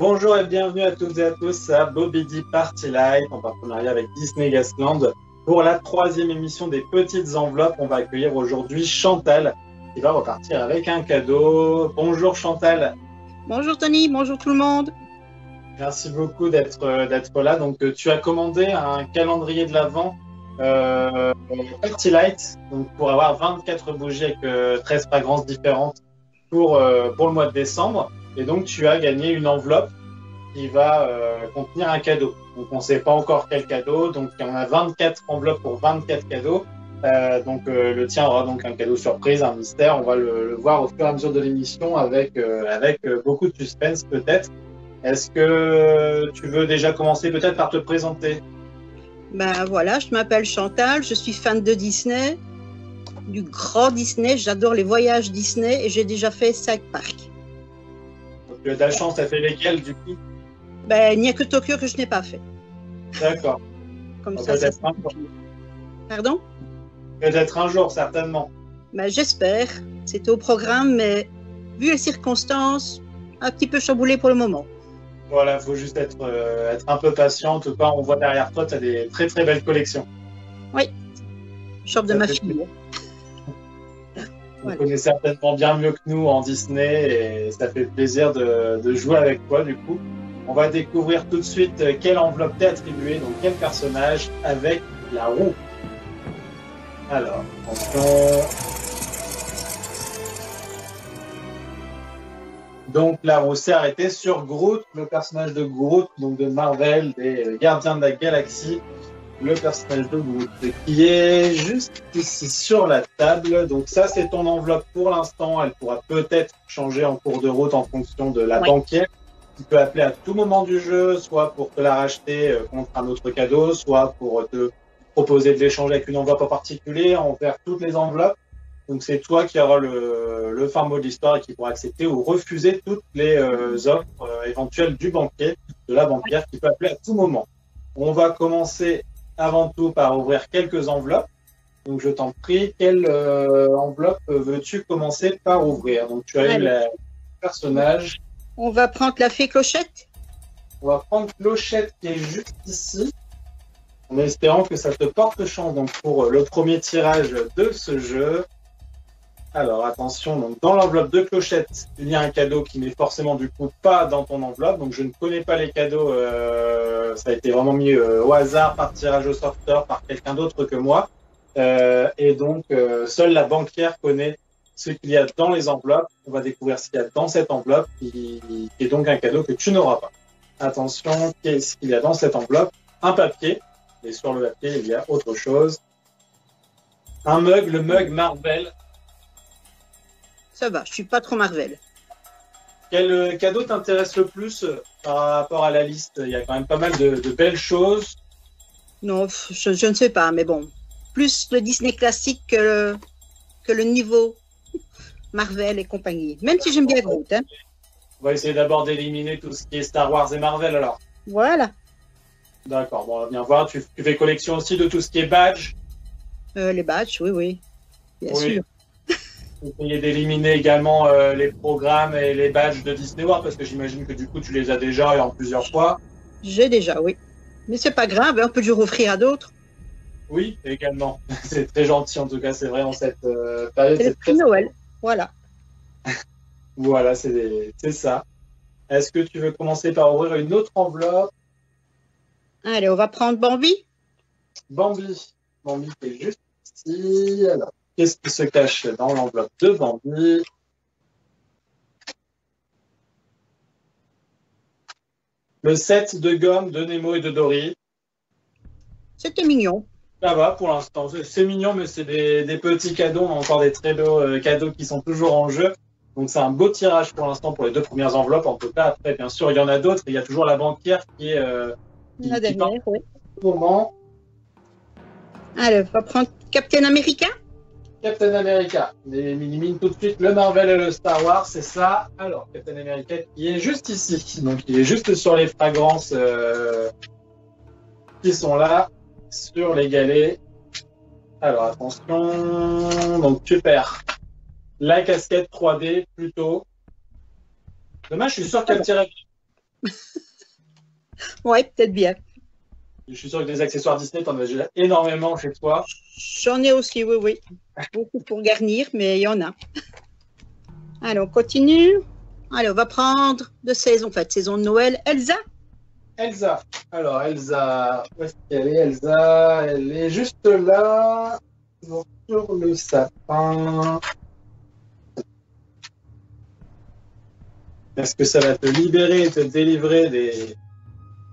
Bonjour et bienvenue à toutes et à tous à Bobidi Party Life en partenariat avec Disney Gasland. Pour la troisième émission des petites enveloppes, on va accueillir aujourd'hui Chantal qui va repartir avec un cadeau. Bonjour Chantal. Bonjour Tony, bonjour tout le monde. Merci beaucoup d'être là. Donc tu as commandé un calendrier de l'Avent Party Light donc, pour avoir 24 bougies avec 13 fragrances différentes pour le mois de décembre. Et donc tu as gagné une enveloppe qui va contenir un cadeau. Donc, on ne sait pas encore quel cadeau. Donc, il y en a 24 enveloppes pour 24 cadeaux. Le tien aura donc un cadeau surprise, un mystère. On va le voir au fur et à mesure de l'émission avec beaucoup de suspense peut-être. Est-ce que tu veux déjà commencer peut-être par te présenter? Ben voilà, je m'appelle Chantal, je suis fan de Disney, du grand Disney. J'adore les voyages Disney et j'ai déjà fait 5 parcs. Donc, tu as de la chance, tu as fait lesquels du coup? Ben, il n'y a que Tokyo que je n'ai pas fait. D'accord. Comme ça, peut-être un jour. Pardon? Peut-être un jour, certainement. Ben, j'espère. C'était au programme, mais vu les circonstances, un petit peu chamboulé pour le moment. Voilà, il faut juste être un peu patient. En tout cas, on voit derrière toi, tu as des très très belles collections. Oui, shop de ma fille. On connaît certainement bien mieux que nous en Disney et ça fait plaisir de jouer avec toi du coup. On va découvrir tout de suite quelle enveloppe t'est attribuée, donc quel personnage avec la roue. Alors, attention. Donc la roue s'est arrêtée sur Groot, le personnage de Groot, donc de Marvel, des Gardiens de la Galaxie. Le personnage de Groot qui est juste ici sur la table. Donc ça, c'est ton enveloppe pour l'instant. Elle pourra peut-être changer en cours de route en fonction de la banquière. Tu peux appeler à tout moment du jeu, soit pour te la racheter contre un autre cadeau, soit pour te proposer de l'échanger avec une enveloppe en particulier envers toutes les enveloppes. Donc c'est toi qui auras le fin mot de l'histoire et qui pourra accepter ou refuser toutes les offres éventuelles du banquier, de la banquière qui peut appeler à tout moment. On va commencer avant tout par ouvrir quelques enveloppes. Donc je t'en prie, quelle enveloppe veux-tu commencer par ouvrir? Donc tu as eu le personnage. On va prendre la fée Clochette. On va prendre Clochette qui est juste ici, en espérant que ça te porte chance donc, pour le premier tirage de ce jeu. Alors attention, donc, dans l'enveloppe de Clochette, il y a un cadeau qui n'est forcément du coup pas dans ton enveloppe. Donc je ne connais pas les cadeaux, ça a été vraiment mis au hasard par tirage au sorteur par quelqu'un d'autre que moi. Et donc seule la banquière connaît ce qu'il y a dans les enveloppes. On va découvrir ce qu'il y a dans cette enveloppe qui est donc un cadeau que tu n'auras pas. Attention, qu'est-ce qu'il y a dans cette enveloppe? Un papier, et sur le papier, il y a autre chose. Un mug, le mug Marvel. Ça va, je suis pas trop Marvel. Quel cadeau t'intéresse le plus par rapport à la liste? Il y a quand même pas mal de belles choses. Non, je ne sais pas, mais bon. Plus le Disney classique que le niveau Marvel et compagnie. Même si j'aime bien Groot. Hein. On va essayer d'abord d'éliminer tout ce qui est Star Wars et Marvel alors. Voilà. D'accord, bon, on va bien voir. Tu fais collection aussi de tout ce qui est badge? Les badges, oui. Bien sûr. Vous essayez d'éliminer également les programmes et les badges de Disney World parce que j'imagine que du coup tu les as déjà et en plusieurs fois. J'ai déjà, oui. Mais c'est pas grave, on peut toujours offrir à d'autres. Oui, également. C'est très gentil en tout cas, c'est vrai en cette période. C'est le prix Noël, voilà. Voilà, c'est ça. Est-ce que tu veux commencer par ouvrir une autre enveloppe? Allez, on va prendre Bambi. Bambi. Bambi qui est juste ici. Alors, qu'est-ce qui se cache dans l'enveloppe de Bambi? Le set de gomme de Nemo et de Dory. C'était mignon. Ça va pour l'instant. C'est mignon, mais c'est des petits cadeaux. On a encore des très beaux cadeaux qui sont toujours en jeu. Donc, c'est un beau tirage pour l'instant pour les deux premières enveloppes. En tout cas, après, bien sûr, il y en a d'autres. Il y a toujours la banquière qui est. La dernière, oui. Moment. Allez, on va prendre Captain America. Captain America. On élimine tout de suite le Marvel et le Star Wars, c'est ça. Alors, Captain America qui est juste ici. Donc, il est juste sur les fragrances qui sont là, sur les galets. Alors, attention. Donc, tu perds la casquette 3D plutôt. Dommage, je suis sûr qu'elle tirait. Ouais, peut-être bien. Je suis sûr que des accessoires Disney, t'en as déjà énormément chez toi. J'en ai aussi, oui, oui. Beaucoup pour garnir, mais il y en a. Alors, on continue. Allez, on va prendre de saison, en fait, saison de Noël. Elsa? Elsa. Alors, Elsa, où est-ce qu'elle est, Elsa? Elle est juste là, donc, sur le sapin. Est-ce que ça va te libérer et te délivrer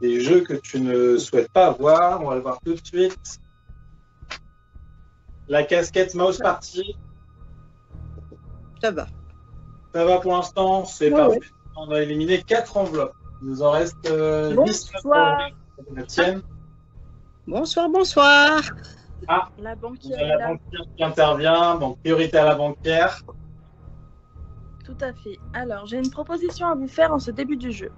des jeux que tu ne souhaites pas avoir? On va le voir tout de suite. La casquette Mouse Party. Ça va. Ça va pour l'instant, c'est Ouais, parfait. ouais. On a éliminé 4 enveloppes. Il nous en reste 10. Bonsoir. La tienne. Bonsoir, bonsoir. Ah, La on banquière a est la là. banquière qui intervient, donc priorité à la banquière. Tout à fait. Alors, j'ai une proposition à vous faire en ce début du jeu.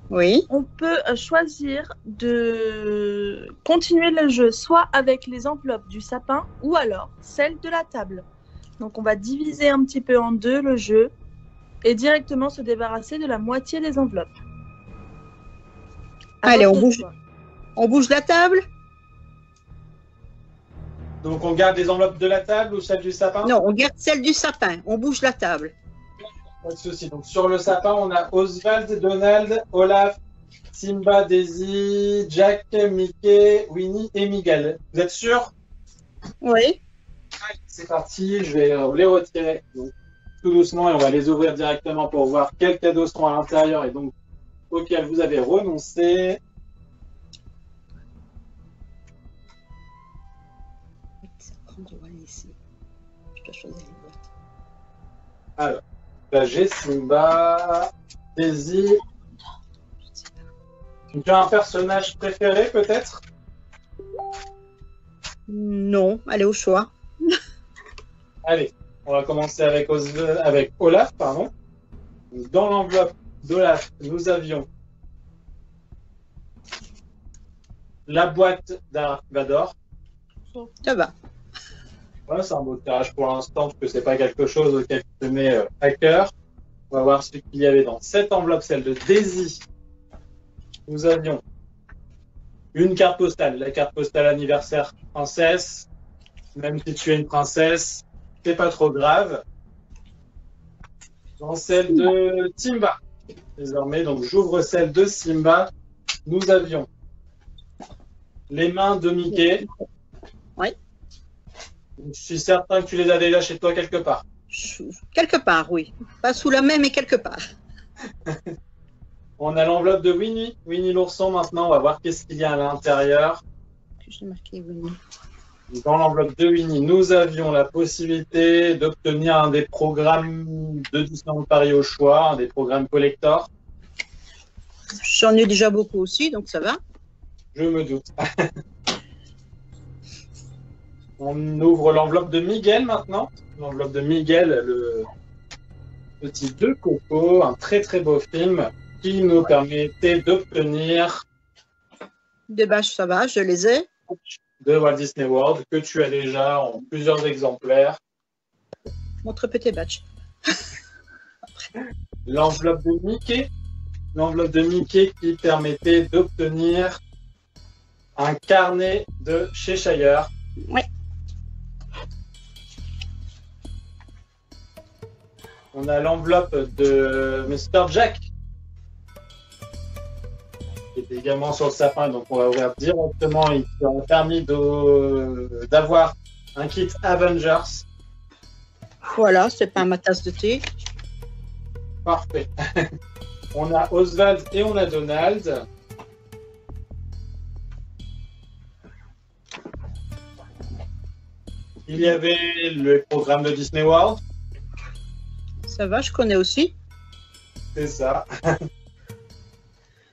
Oui. On peut choisir de continuer le jeu soit avec les enveloppes du sapin ou alors celles de la table. Donc, on va diviser un petit peu en deux le jeu et directement se débarrasser de la moitié des enveloppes. À Allez, votre on bouge. choix. On bouge la table? Donc on garde les enveloppes de la table ou celles du sapin? Non, on garde celle du sapin. On bouge la table. Pas de souci. Donc sur le sapin, on a Oswald, Donald, Olaf, Simba, Daisy, Jack, Mickey, Winnie et Miguel. Vous êtes sûrs? Oui. Allez, c'est parti, je vais les retirer donc, tout doucement et on va les ouvrir directement pour voir quels cadeaux sont à l'intérieur et donc auxquels vous avez renoncé. On va laisser. Je dois choisir les boîtes. Alors, là, j'ai Simba, Daisy. Tu as un personnage préféré peut-être? Non, allez au choix. Allez, on va commencer avec, avec Olaf, pardon. Dans l'enveloppe d'Olaf, nous avions la boîte d'Dark Vador. Ça va. Voilà, c'est un beau tirage pour l'instant, parce que c'est pas quelque chose auquel tu tenais à cœur. On va voir ce qu'il y avait dans cette enveloppe, celle de Daisy. Nous avions une carte postale, la carte postale anniversaire princesse. Même si tu es une princesse, c'est pas trop grave. Dans celle de Simba, désormais, donc j'ouvre celle de Simba. Nous avions les mains de Mickey. Oui. Je suis certain que tu les as déjà chez toi quelque part. Quelque part, oui. Pas sous la main, mais quelque part. On a l'enveloppe de Winnie. Winnie l'ourson maintenant. On va voir qu'est-ce qu'il y a à l'intérieur. J'ai marqué Winnie. Dans l'enveloppe de Winnie, nous avions la possibilité d'obtenir un des programmes de Disneyland Paris au choix, un des programmes collector. J'en ai déjà beaucoup aussi, donc ça va. Je me doute. On ouvre l'enveloppe de Miguel maintenant. L'enveloppe de Miguel, le petit de Coco, un très très beau film qui nous permettait d'obtenir Des bâches, ça va, je les ai. de Walt Disney World que tu as déjà en plusieurs exemplaires. Montre tes badges. L'enveloppe de Mickey. L'enveloppe de Mickey qui permettait d'obtenir un carnet de Cheshire. Oui. On a l'enveloppe de Mr. Jack qui est également sur le sapin, donc on va ouvrir directement et qui a permis d'avoir un kit Avengers. Voilà, c'est pas ma tasse de thé. Parfait. On a Oswald et on a Donald. Il y avait le programme de Disney World. Ça va, je connais aussi. C'est ça.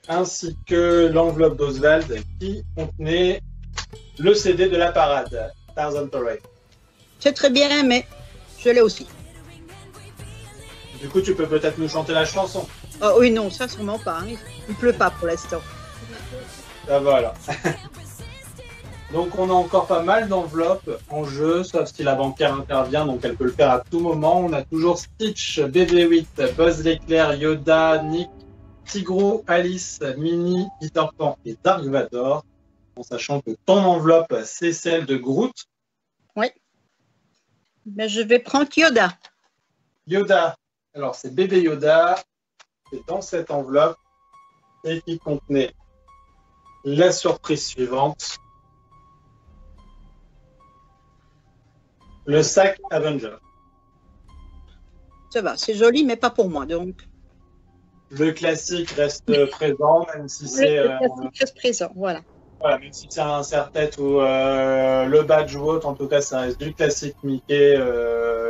Ainsi que l'enveloppe d'Oswald qui contenait le CD de la parade, Tarzan Parade. C'est très bien, mais je l'ai aussi. Du coup, tu peux peut-être nous chanter la chanson. Oh, oui, non, ça sûrement pas. Hein. Il pleut pas pour l'instant. Ça va alors. Donc on a encore pas mal d'enveloppes en jeu, sauf si la banquière intervient, donc elle peut le faire à tout moment. On a toujours Stitch, BB-8, Buzz l'éclair, Yoda, Nick, Tigrou, Alice, Minnie, Peter Pan et Dark Vador, en sachant que ton enveloppe, c'est celle de Groot. Oui. Ben, je vais prendre Yoda. Yoda, alors c'est bébé Yoda, c'est dans cette enveloppe et qui contenait la surprise suivante. Le sac Avenger. Ça va, c'est joli, mais pas pour moi. Donc, Le classique reste présent, même si c'est le classique reste présent. Voilà. voilà, même si c'est un serre-tête ou le badge ou autre, en tout cas, ça reste du classique Mickey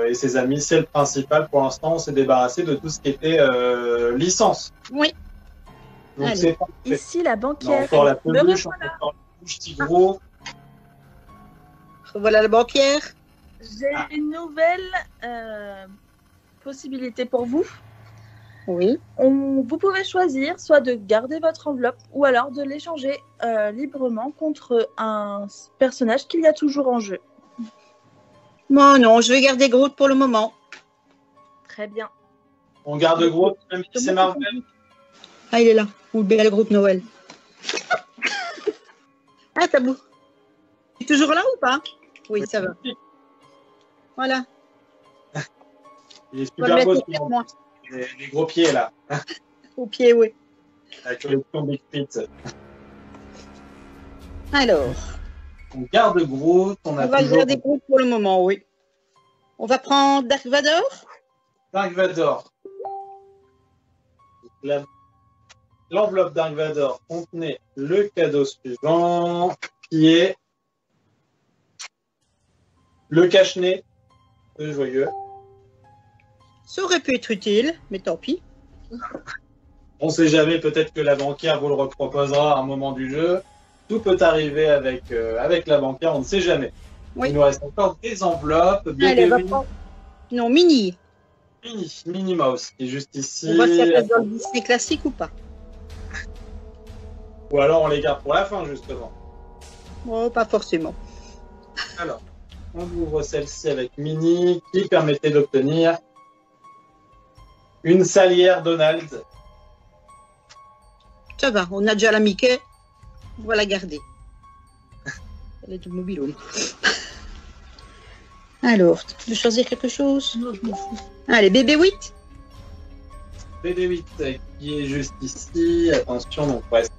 et ses amis. C'est le principal. Pour l'instant, on s'est débarrassé de tout ce qui était licence. Oui. Donc Allez. c'est parfait. Ici, la On a banquière. encore la Me peluche, revoilà. encore la peluche Tigrou. Voilà la banquière. J'ai une nouvelle possibilité pour vous. Oui. Vous pouvez choisir soit de garder votre enveloppe ou alors de l'échanger librement contre un personnage qu'il y a toujours en jeu. Moi, non, je vais garder Groot pour le moment. Très bien. On garde gros, même si c'est Marvel. Ah, il est là. Ou bien le groupe Noël. Ah, Tabou. Tu es toujours là ou pas? Oui, ça va. Voilà. Il est On va le super beau, mettre derrière moi. les gros pieds là. Au pied, oui. La collection Big Fit. Alors, On garde Groot, on a on va toujours garder Groot pour le moment, oui. On va prendre Dark Vador. Dark Vador. L'enveloppe Dark Vador contenait le cadeau suivant, qui est le cache-nez de Joyeux. Ça aurait pu être utile, mais tant pis. On ne sait jamais, peut-être que la banquière vous le reproposera à un moment du jeu. Tout peut arriver avec la banquière, on ne sait jamais. Oui. Il nous reste encore des enveloppes. Allez, on va prendre... Non, Mini. Minnie Mouse, qui est juste ici. On va se faire dans le Disney classique ou pas? Ou alors on les garde pour la fin, justement. Oh, pas forcément. Alors, on ouvre celle-ci avec Minnie, qui permettait d'obtenir une salière Donald. Ça va, on a déjà la Mickey. On va la garder. Elle est du mobile. Alors, tu veux choisir quelque chose? Allez, bébé 8. BD8 qui est juste ici. Attention, donc on reste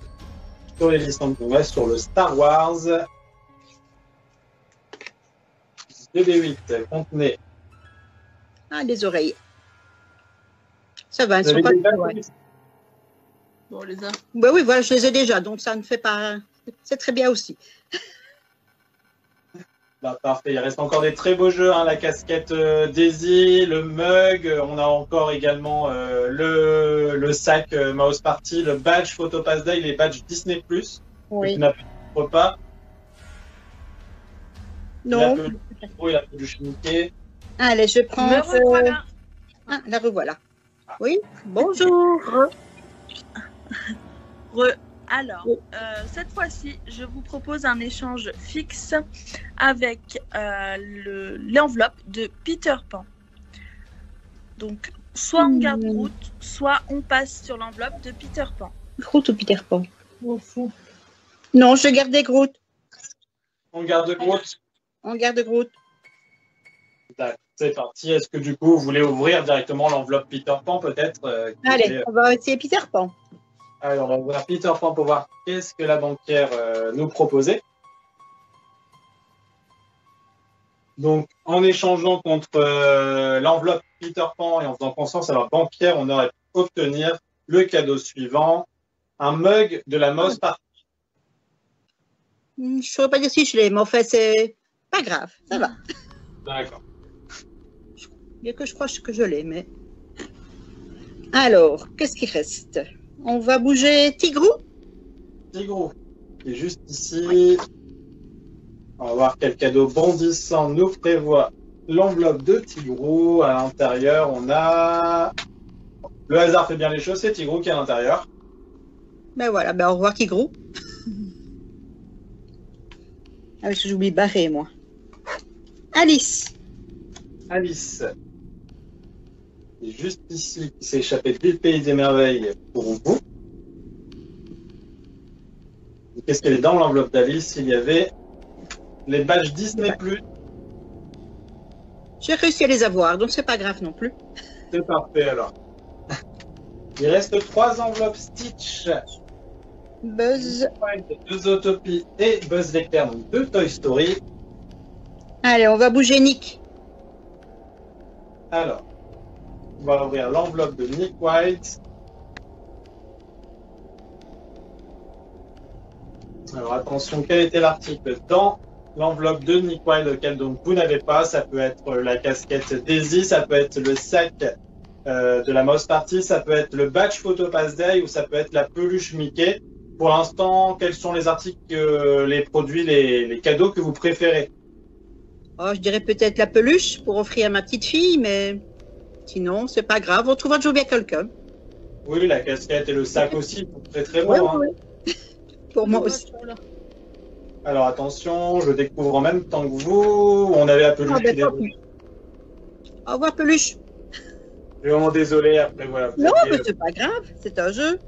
sur les licences, on reste sur le Star Wars. BD8 contenait. Ah, les oreilles. Ça va, elles Vous sont avez pas... déjà Ouais. vu Bon, les a. Bah oui, voilà, je les ai déjà, donc ça ne fait pas... C'est très bien aussi. Bah, parfait, il reste encore des très beaux jeux, hein, la casquette Daisy, le mug, on a encore également le sac Mouse Party, le badge Photopass Day, les badges Disney+, que Oui. tu n'as pas. Non. Oui, la peluche Mickey. Allez, je prends... Me revoilà. Ah, la revoilà. Oui, bonjour. Alors, cette fois-ci, je vous propose un échange fixe avec l'enveloppe de Peter Pan. Donc, soit on garde Groot, soit on passe sur l'enveloppe de Peter Pan. Groot ou Peter Pan? Non, je garde Groot. On garde Groot. On garde Groot. D'accord, c'est parti. Est-ce que du coup, vous voulez ouvrir directement l'enveloppe Peter Pan peut-être Allez, on va essayer Peter Pan. Alors, on va ouvrir Peter Pan pour voir qu'est-ce que la banquière nous proposait. Donc, en échangeant contre l'enveloppe Peter Pan et en faisant confiance à la banquière, on aurait pu obtenir le cadeau suivant, un mug de la Mouse Party. Je ne saurais pas dire si je l'ai, mais en fait, c'est pas grave, ça va. D'accord. Bien que je crois que je l'ai, mais... Alors, qu'est-ce qui reste? On va bouger Tigrou. Tigrou, qui est juste ici. On va voir quel cadeau bondissant nous prévoit l'enveloppe de Tigrou. À l'intérieur, on a... Le hasard fait bien les choses, c'est Tigrou qui est à l'intérieur. Ben voilà, ben au revoir Tigrou. Ah oui, j'oublie Barré, moi. Alice. Alice. qui est juste ici, qui s'est échappé du pays des merveilles pour vous. Qu'est-ce qu'il y avait dans l'enveloppe d'Alice? Il y avait les badges Disney+. J'ai réussi à les avoir, donc c'est pas grave non plus. C'est parfait alors. Il reste 3 enveloppes Stitch, Buzz. de Zootopie et Buzz l'éclair, donc de Toy Story. Allez, on va bouger Nick. Alors, on va ouvrir l'enveloppe de Nick White. Alors attention, quel était l'article dans l'enveloppe de Nick White, lequel donc vous n'avez pas? Ça peut être la casquette Daisy, ça peut être le sac de la Mouse Party, ça peut être le badge Photo Pass Day ou ça peut être la peluche Mickey. Pour l'instant, quels sont les articles, les produits, les cadeaux que vous préférez? Oh, je dirais peut-être la peluche pour offrir à ma petite fille, mais sinon, c'est pas grave. On trouvera toujours bien quelqu'un. Oui, la casquette et le sac aussi, c'est très Ouais, bon. Hein. ouais. Pour moi aussi. Alors attention, je découvre en même temps que vous. On avait la peluche. Ah, ben, au revoir, peluche. Je suis vraiment désolé, après voilà. Non, mais c'est pas grave, c'est un jeu.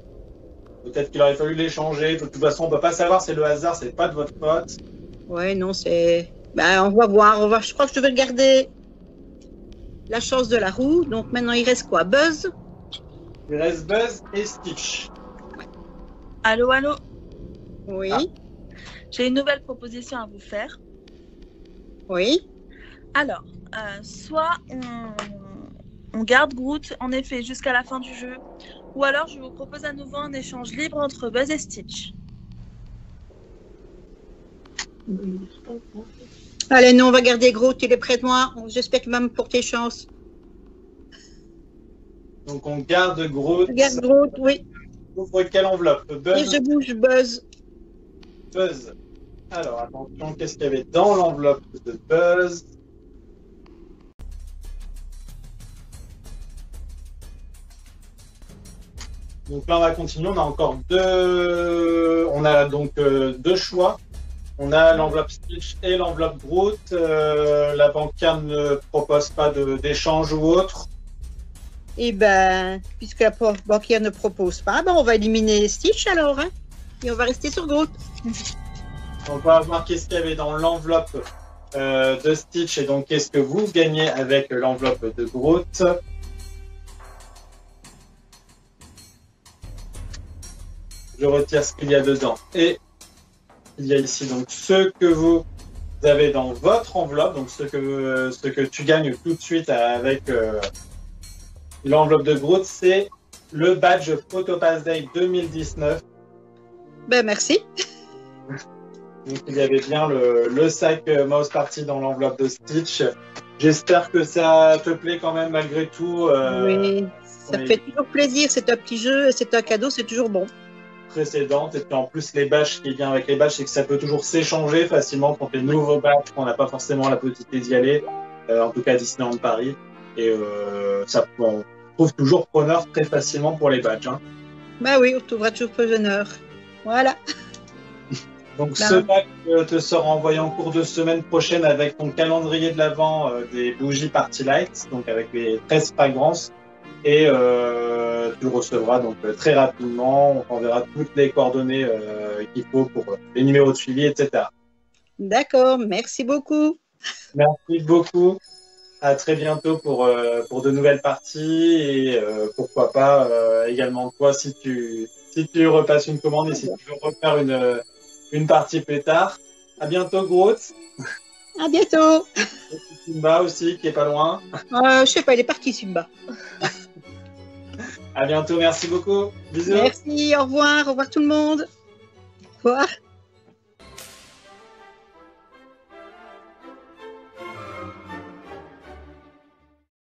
Peut-être qu'il aurait fallu l'échanger. De toute façon, on peut pas savoir, c'est le hasard, c'est pas de votre faute. Ouais, non, c'est. Ben, on va voir. Je crois que je vais garder la chance de la roue. Donc maintenant, il reste quoi? Buzz? Il reste Buzz et Stitch. Allô, allô. Oui. Ah. J'ai une nouvelle proposition à vous faire. Oui. Alors, soit on garde Groot, en effet, jusqu'à la fin du jeu, ou alors je vous propose à nouveau un échange libre entre Buzz et Stitch. Allez, non, on va garder Groot, il est près de moi. J'espère qu'il va me porter chance. Donc on garde Groot. Je garde Groot, oui. Ouvre quelle enveloppe? Buzz. Et je bouge Buzz. Buzz. Alors attention, qu'est-ce qu'il y avait dans l'enveloppe de Buzz? Donc là, on va continuer. On a encore deux choix. On a l'enveloppe Stitch et l'enveloppe Groot. La banquière ne propose pas d'échange ou autre. Eh ben, puisque la banquière ne propose pas, ben on va éliminer Stitch alors, hein, et on va rester sur Groot. On va voir qu'est-ce qu'il y avait dans l'enveloppe de Stitch et donc qu'est-ce que vous gagnez avec l'enveloppe de Groot. Je retire ce qu'il y a dedans et il y a ici donc ce que vous avez dans votre enveloppe, donc ce que tu gagnes tout de suite avec l'enveloppe de Groot, c'est le badge Photo Pass Day 2019. Ben merci. Donc il y avait bien le sac Mouse Party dans l'enveloppe de Stitch. J'espère que ça te plaît quand même malgré tout. Oui, ça fait toujours plaisir, c'est un petit jeu, c'est un cadeau, c'est toujours bon. Précédente et puis en plus les badges, ce qui est bien avec les badges, c'est que ça peut toujours s'échanger facilement contre les nouveaux badges qu'on n'a pas forcément la possibilité d'y aller, en tout cas à Disneyland Paris, et on trouve toujours preneur très facilement pour les badges. Hein. Bah oui, on trouvera toujours preneur. Voilà. Donc ce badge te sera envoyé en cours de semaine prochaine avec ton calendrier de l'Avent des bougies Party Lights, donc avec les 13 fragrances. Et tu le recevras donc très rapidement. On t'enverra toutes les coordonnées qu'il faut pour les numéros de suivi, etc. D'accord, merci beaucoup. Merci beaucoup. À très bientôt pour de nouvelles parties et pourquoi pas également toi si tu repasses une commande et si tu veux refaire une partie plus tard. À bientôt Groot. À bientôt. Et Simba aussi qui est pas loin. Je sais pas, il est parti Simba. À bientôt, merci beaucoup. Bisous. Merci, au revoir tout le monde. Au revoir.